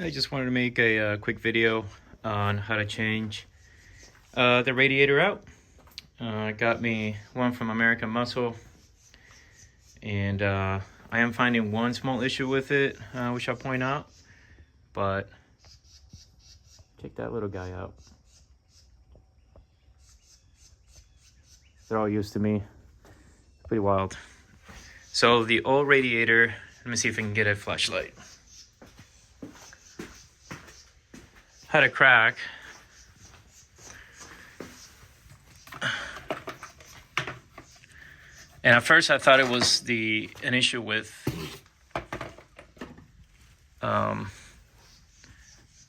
I just wanted to make a quick video on how to change the radiator out. I got me one from American Muscle, and I am finding one small issue with it, which I'll point out. But check that little guy out. They're all used to me. Pretty wild. So the old radiator, let me see if I can get a flashlight. Had a crack. And at first I thought it was an issue with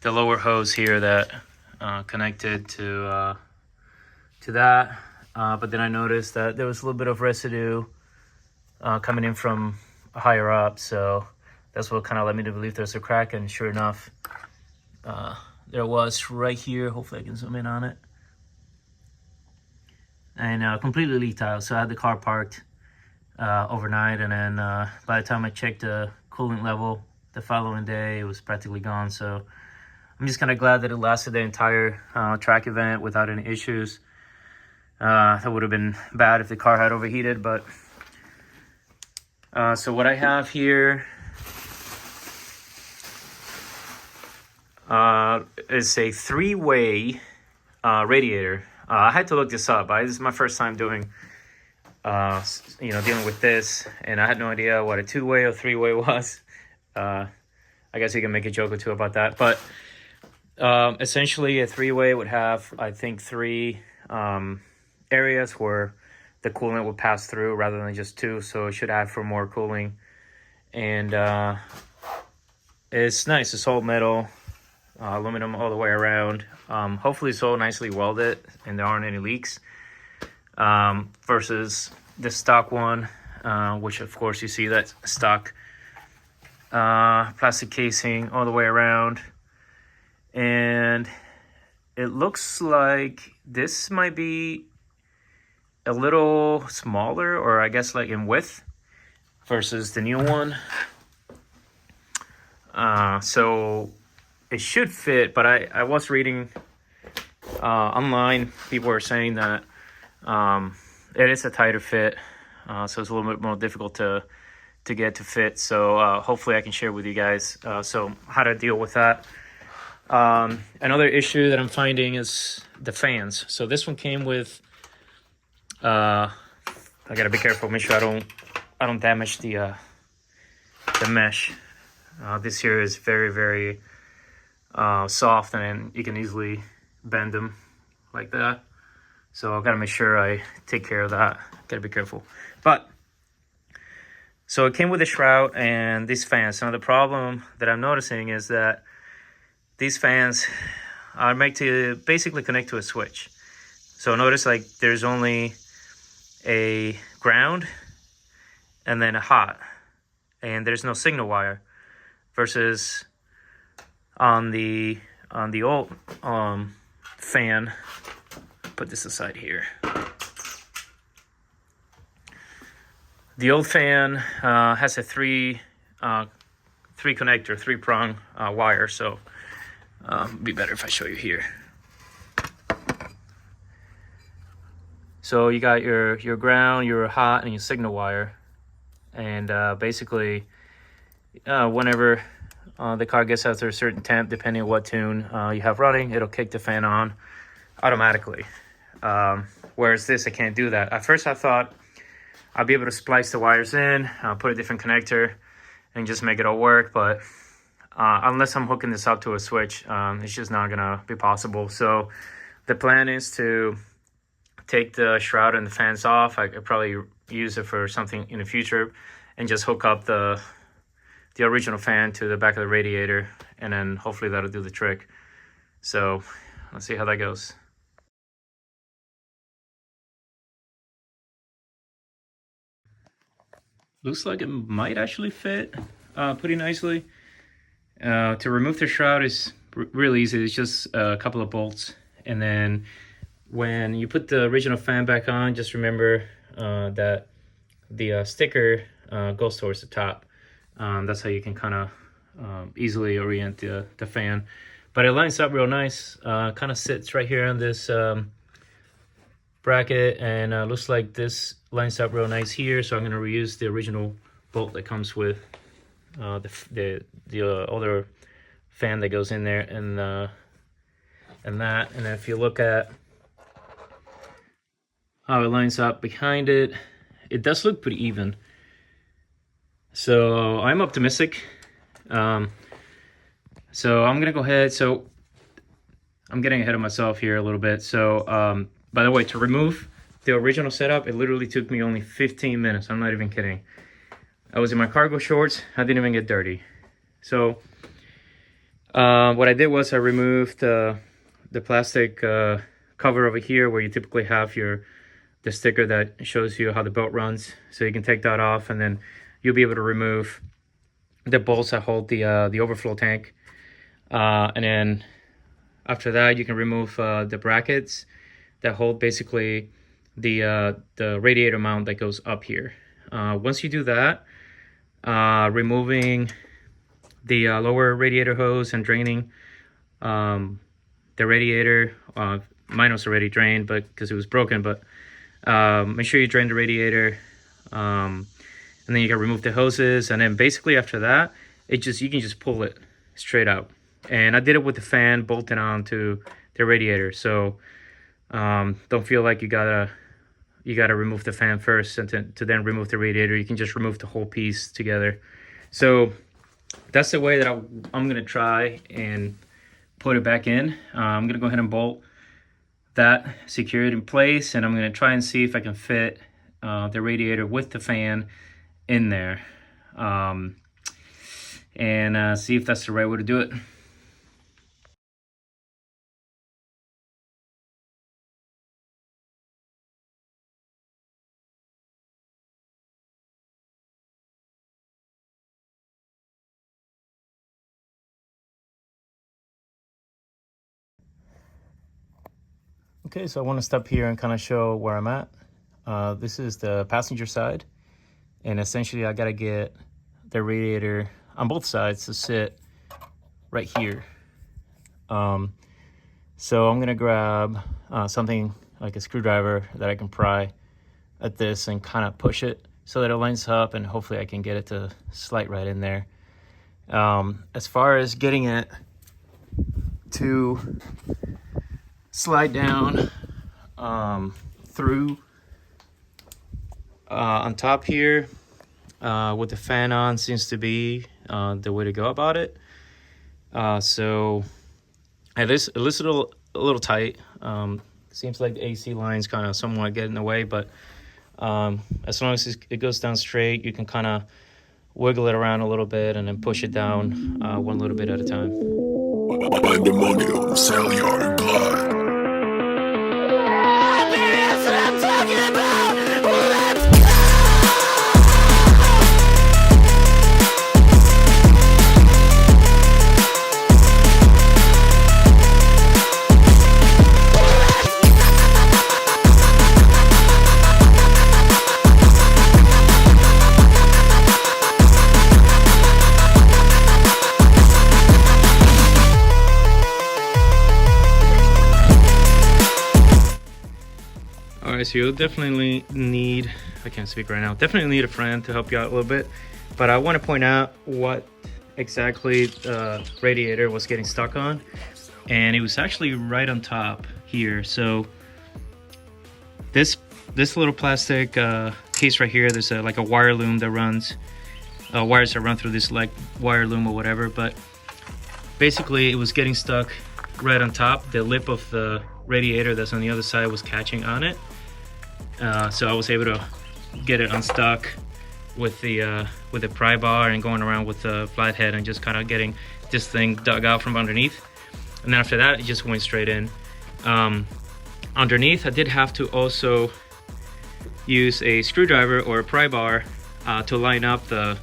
the lower hose here that connected to that. But then I noticed that there was a little bit of residue coming in from higher up. So that's what kind of led me to believe there's a crack. And sure enough, there was right here. Hopefully I can zoom in on it. And completely leaked out. So I had the car parked overnight, and then by the time I checked the coolant level the following day, it was practically gone. So I'm just kind of glad that it lasted the entire track event without any issues. That would have been bad if the car had overheated. But so what I have here is a three-way radiator. I had to look this up. This is my first time doing, dealing with this, and I had no idea what a two-way or three-way was. I guess you can make a joke or two about that. But essentially, a three-way would have, I think, three areas where the coolant would pass through rather than just two. So it should add for more cooling. And it's nice. It's all metal. Aluminum all the way around. Hopefully it's all nicely welded and there aren't any leaks, versus the stock one, which of course you see that stock plastic casing all the way around. And it looks like this might be a little smaller, or I guess like in width, versus the new one. So it should fit, but I was reading online, people were saying that it is a tighter fit, so it's a little bit more difficult to get to fit. So hopefully I can share with you guys so how to deal with that. Another issue that I'm finding is the fans. So this one came with I gotta be careful, make sure I don't damage the mesh. This here is very, very soft, and you can easily bend them like that. So I've got to make sure I take care of that. Gotta be careful. But so it came with a shroud and these fans. Now the problem that I'm noticing is that these fans are made to basically connect to a switch. So notice like there's only a ground and then a hot, and there's no signal wire, versus on the old fan. Put this aside here. The old fan has a three connector, three prong wire. So be better if I show you here. So you got your ground, your hot, and your signal wire, and basically whenever the car gets out to a certain temp, depending on what tune you have running, it'll kick the fan on automatically. Whereas this, I can't do that. At first I thought I'd be able to splice the wires in, put a different connector, and just make it all work. But unless I'm hooking this up to a switch, it's just not gonna be possible. So the plan is to take the shroud and the fans off. I could probably use it for something in the future, and just hook up the original fan to the back of the radiator, and then hopefully that'll do the trick. So let's see how that goes. Looks like it might actually fit pretty nicely. To remove the shroud is really easy. It's just a couple of bolts, and then when you put the original fan back on, just remember that the sticker goes towards the top. That's how you can kind of easily orient the fan. But it lines up real nice. Kind of sits right here on this bracket, and looks like this lines up real nice here. So I'm going to reuse the original bolt that comes with the other fan that goes in there, and that. And then if you look at how it lines up behind it, it does look pretty even. So I'm optimistic. So I'm gonna go ahead. So I'm getting ahead of myself here a little bit. So by the way, to remove the original setup, it literally took me only 15 minutes. I'm not even kidding. I was in my cargo shorts. I didn't even get dirty. So what I did was I removed the plastic cover over here where you typically have the sticker that shows you how the boat runs. So you can take that off, and then you'll be able to remove the bolts that hold the overflow tank. And then after that, you can remove the brackets that hold basically the radiator mount that goes up here. Once you do that, removing the lower radiator hose and draining the radiator, mine was already drained but because it was broken, but make sure you drain the radiator, and then you can remove the hoses, and then basically after that you can just pull it straight out. And I did it with the fan bolted onto the radiator, so don't feel like you gotta remove the fan first and to then remove the radiator. You can just remove the whole piece together. So that's the way that I'm gonna try and put it back in. I'm gonna go ahead and bolt that, secure it in place, and I'm gonna try and see if I can fit the radiator with the fan in there, and see if that's the right way to do it. Okay, so I want to stop here and kind of show where I'm at. This is the passenger side, and essentially I got to get the radiator on both sides to sit right here. So I'm gonna grab something like a screwdriver that I can pry at this and kind of push it so that it lines up, and hopefully I can get it to slide right in there. As far as getting it to slide down through on top here with the fan on seems to be the way to go about it. So it is a little tight. Seems like the AC line's kind of somewhat getting in the way, but as long as it goes down straight, you can kind of wiggle it around a little bit and then push it down one little bit at a time. Pandemonium, sell your blood. That's what I'm talking about. Let's go! Alright, so you'll definitely need, I can't speak right now, definitely need a friend to help you out a little bit. But I want to point out what exactly the radiator was getting stuck on. And it was actually right on top here. So this little plastic case right here, there's like a wire loom that runs, wires that run through this like wire loom or whatever. But basically it was getting stuck right on top. The lip of the radiator that's on the other side was catching on it. So I was able to get it unstuck with the pry bar and going around with the flathead and just kind of getting this thing dug out from underneath. And then after that, it just went straight in. Underneath, I did have to also use a screwdriver or a pry bar to line up the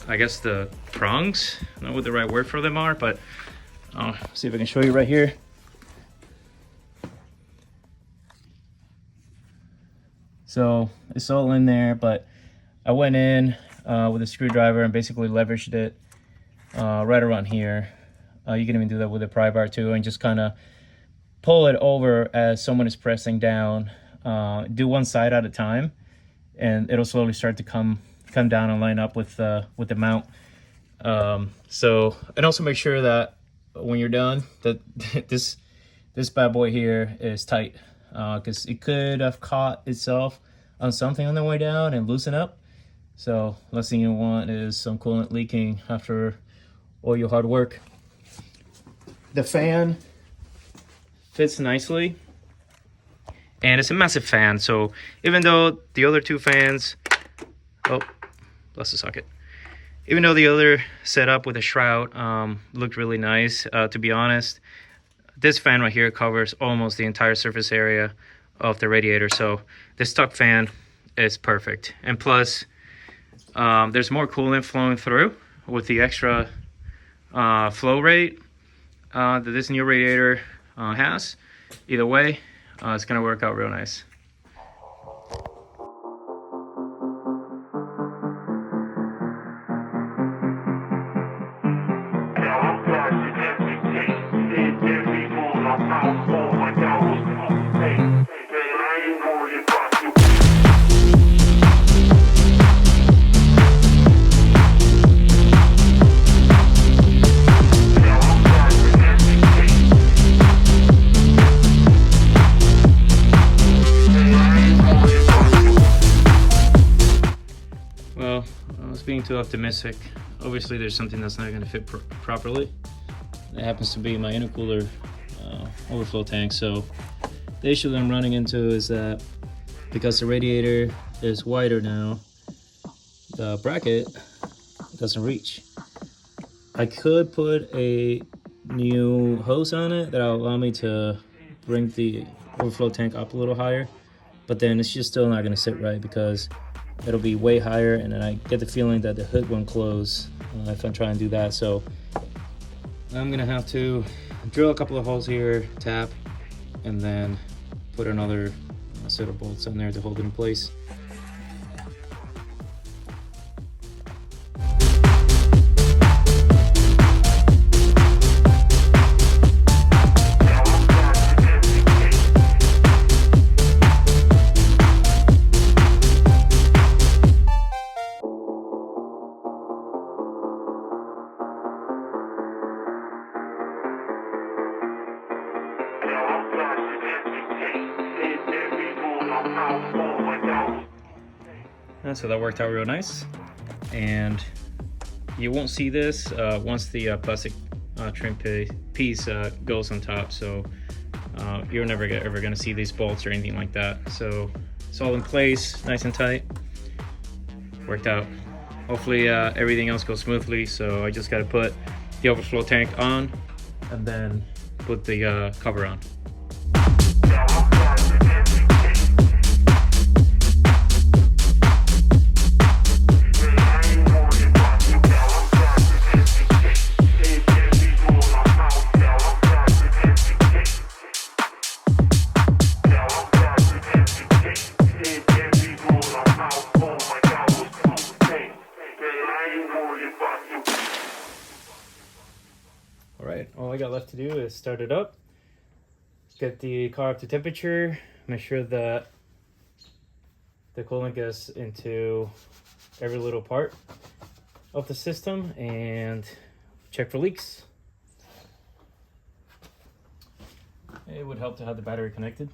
I guess the prongs. I don't know what the right word for them are, but I'll see if I can show you right here. So it's all in there, but I went in, with a screwdriver and basically leveraged it right around here. You can even do that with a pry bar too, and just kind of pull it over as someone is pressing down. Do one side at a time, and it'll slowly start to come down and line up with the mount. So, and also make sure that when you're done, that this bad boy here is tight, because it could have caught itself on something on the way down and loosen up. So last thing you want is some coolant leaking after all your hard work. The fan fits nicely, and it's a massive fan, so even though the other two fans, oh, lost the socket. Even though the other setup with a shroud looked really nice, to be honest, this fan right here covers almost the entire surface area of the radiator, so this stock fan is perfect. And plus, there's more coolant flowing through with the extra flow rate that this new radiator has. Either way, it's gonna work out real nice. Well, I was being too optimistic. Obviously, there's something that's not going to fit properly. It happens to be my intercooler overflow tank. So the issue that I'm running into is that because the radiator is wider now, the bracket doesn't reach. I could put a new hose on it that'll allow me to bring the overflow tank up a little higher, but then it's just still not going to sit right because it'll be way higher, and then I get the feeling that the hood won't close if I try and do that. So I'm gonna have to drill a couple of holes here, tap, and then put another set of bolts on there to hold it in place. So that worked out real nice, and you won't see this once the plastic trim piece goes on top, so you're never ever going to see these bolts or anything like that. So it's all in place, nice and tight. Worked out. Hopefully everything else goes smoothly, so I just got to put the overflow tank on and then put the cover on. Alright, all I got left to do is start it up, get the car up to temperature, make sure that the coolant gets into every little part of the system, and check for leaks. It would help to have the battery connected.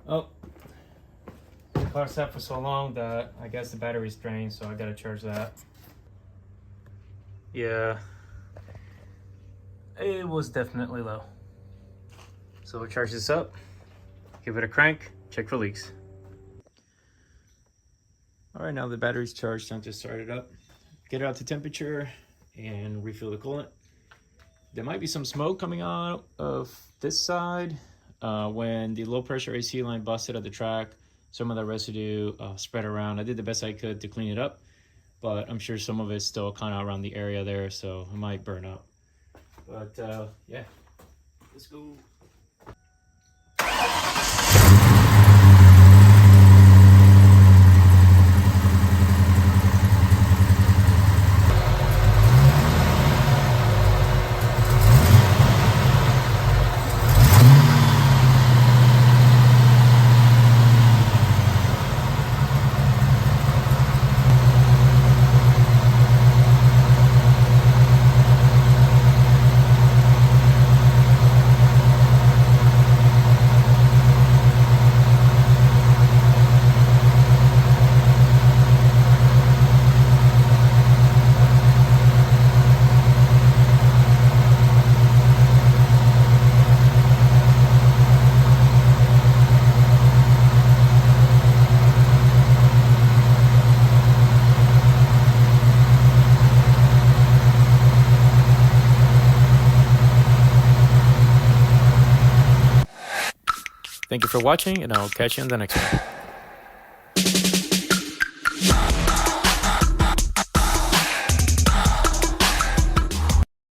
Oh, the car sat for so long that I guess the battery's drained, so I gotta charge that. Yeah, it was definitely low. So we'll charge this up, give it a crank, check for leaks. All right, now the battery's charged, time to start it up. Get it out to temperature and refill the coolant. There might be some smoke coming out of this side. When the low pressure AC line busted at the track, some of the residue spread around. I did the best I could to clean it up, but I'm sure some of it's still kind of around the area there, so it might burn up. But yeah, let's go. Thank you for watching, and I'll catch you in the next one.